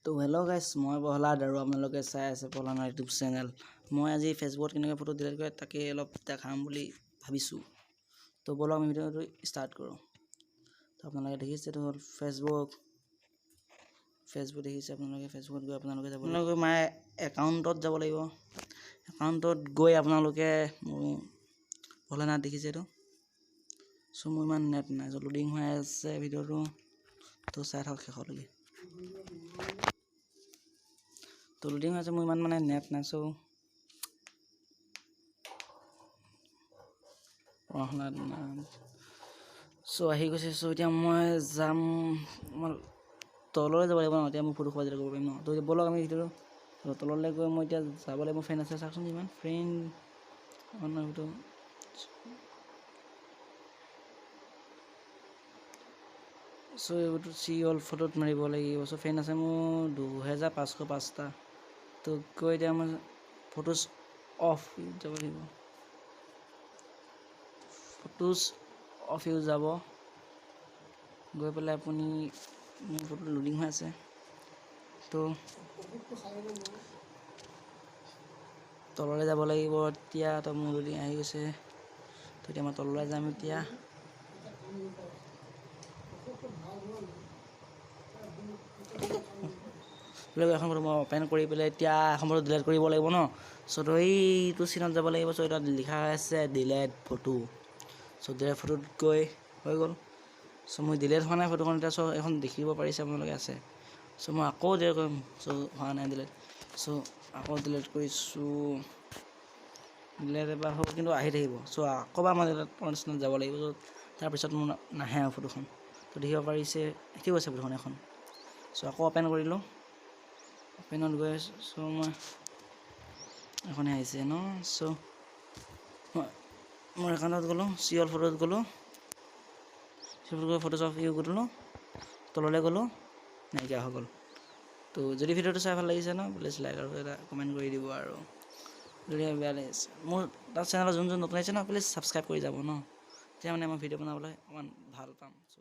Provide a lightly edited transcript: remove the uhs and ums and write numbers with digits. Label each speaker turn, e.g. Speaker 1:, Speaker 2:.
Speaker 1: তো হেল্ল' গাইছ, মই প্ৰহ্লাদ আৰু আপোনালোকে চাই আছে প্ৰহ্লাদৰ ইউটিউব চেনেল। মই আজি ফেচবুকত কেনেকৈ ফটো ডিলিট কৰে তাকে অলপ দেখাম বুলি ভাবিছোঁ। তো বলক আমি ভিডিঅ'টো ষ্টাৰ্ট কৰোঁ। তো আপোনালোকে দেখিছে, এইটো হ'ল ফেচবুক দেখিছে আপোনালোকে। ফেচবুকত গৈ আপোনালোকে মাই একাউণ্টত যাব লাগিব। একাউণ্টত গৈ আপোনালোকে প্ৰহ্লাদ দেখিছে এইটো। চ' মোৰ ইমান নেট নাই, চ' লোডিং হৈ আছে ভিডিঅ'টো। তো চাই থাকক শেষলৈকে। তো লোডিং হৈছে, মোৰ ইমান নেট নাই। চ' আহি গৈছে। চ' এতিয়া মই যাম, তললৈ যাব লাগিব ন, এতিয়া মোৰ ফটো খোৱাজ কৰিব পাৰিম ন। তো বলক আমি ভিডিঅ'টো তললৈ গৈ মই এতিয়া যাব লাগিব। ফ্ৰেণ্ড আছে চাওকচোন, ইমান ফ্ৰেণ্ড ভিডিঅ'। চ' এইবোৰতো চি অল ফটোত মাৰিব লাগিব। চ' ফ্ৰেণ্ড আছে মোৰ 2505টা। তো গৈ এতিয়া মই ফটোজ অফ যাব লাগিব। ফটোজ অফ ইউজ যাব, গৈ পেলাই আপুনি মোৰ ফটো লোডিং হৈ আছে। তো তললৈ যাব লাগিব এতিয়া। তো মোৰ লোডিং আহি গৈছে। তো এতিয়া মই তললৈ যাম এতিয়া। এখন ফটো মই অপেন কৰি পেলাই এতিয়া এখন ফটো ডিলিট কৰিব লাগিব ন। চ' তো এইটো চিনত যাব লাগিব। চ' তাত লিখা আছে ডিলেট ফটো। চ' ডিলেট ফটোত গৈ হৈ গ'ল। চ' মই ডিলেট হোৱা নাই ফটোখন এতিয়া। চ' এখন দেখিব পাৰিছে আপোনালোকে আছে। চ' মই আকৌ ডিলেট কৰিম। চ' হোৱা নাই ডিলেট। চ' আকৌ ডিলেট কৰিছোঁ। ডিলেট এবাৰ হ'ব, কিন্তু আহি থাকিব। চ' আকৌ মই ডিলেট চিনত যাব লাগিব। চ' তাৰপিছত মোৰ নাহে আৰু ফটোখন। তো দেখিব পাৰিছে, ঠিক আছে ফটোখন এখন। চ' আকৌ অপেন কৰিলোঁ। অপেনত গৈ আছোঁ। চ' মই এখনে আহিছে ন। চ' মোৰ একাউণ্টত গ'লোঁ, চি অল ফটোত গ'লোঁ। ফটোজ অফ ইউ গ'লোঁ, তললৈ গ'লোঁ, নাইকিয়া হৈ গ'ল। তো যদি ভিডিঅ'টো চাই ভাল লাগিছে ন, প্লিজ লাইক আৰু এটা কমেণ্ট কৰি দিব। আৰু যদি বেয়া লাগিছে, মোৰ তাত চেনেলত যোন নতুন আহিছে ন, প্লিজ ছাবস্ক্ৰাইব কৰি যাব ন। তেতিয়া মই ভিডিঅ' বনাবলৈ অকণমান ভাল পাম। চ'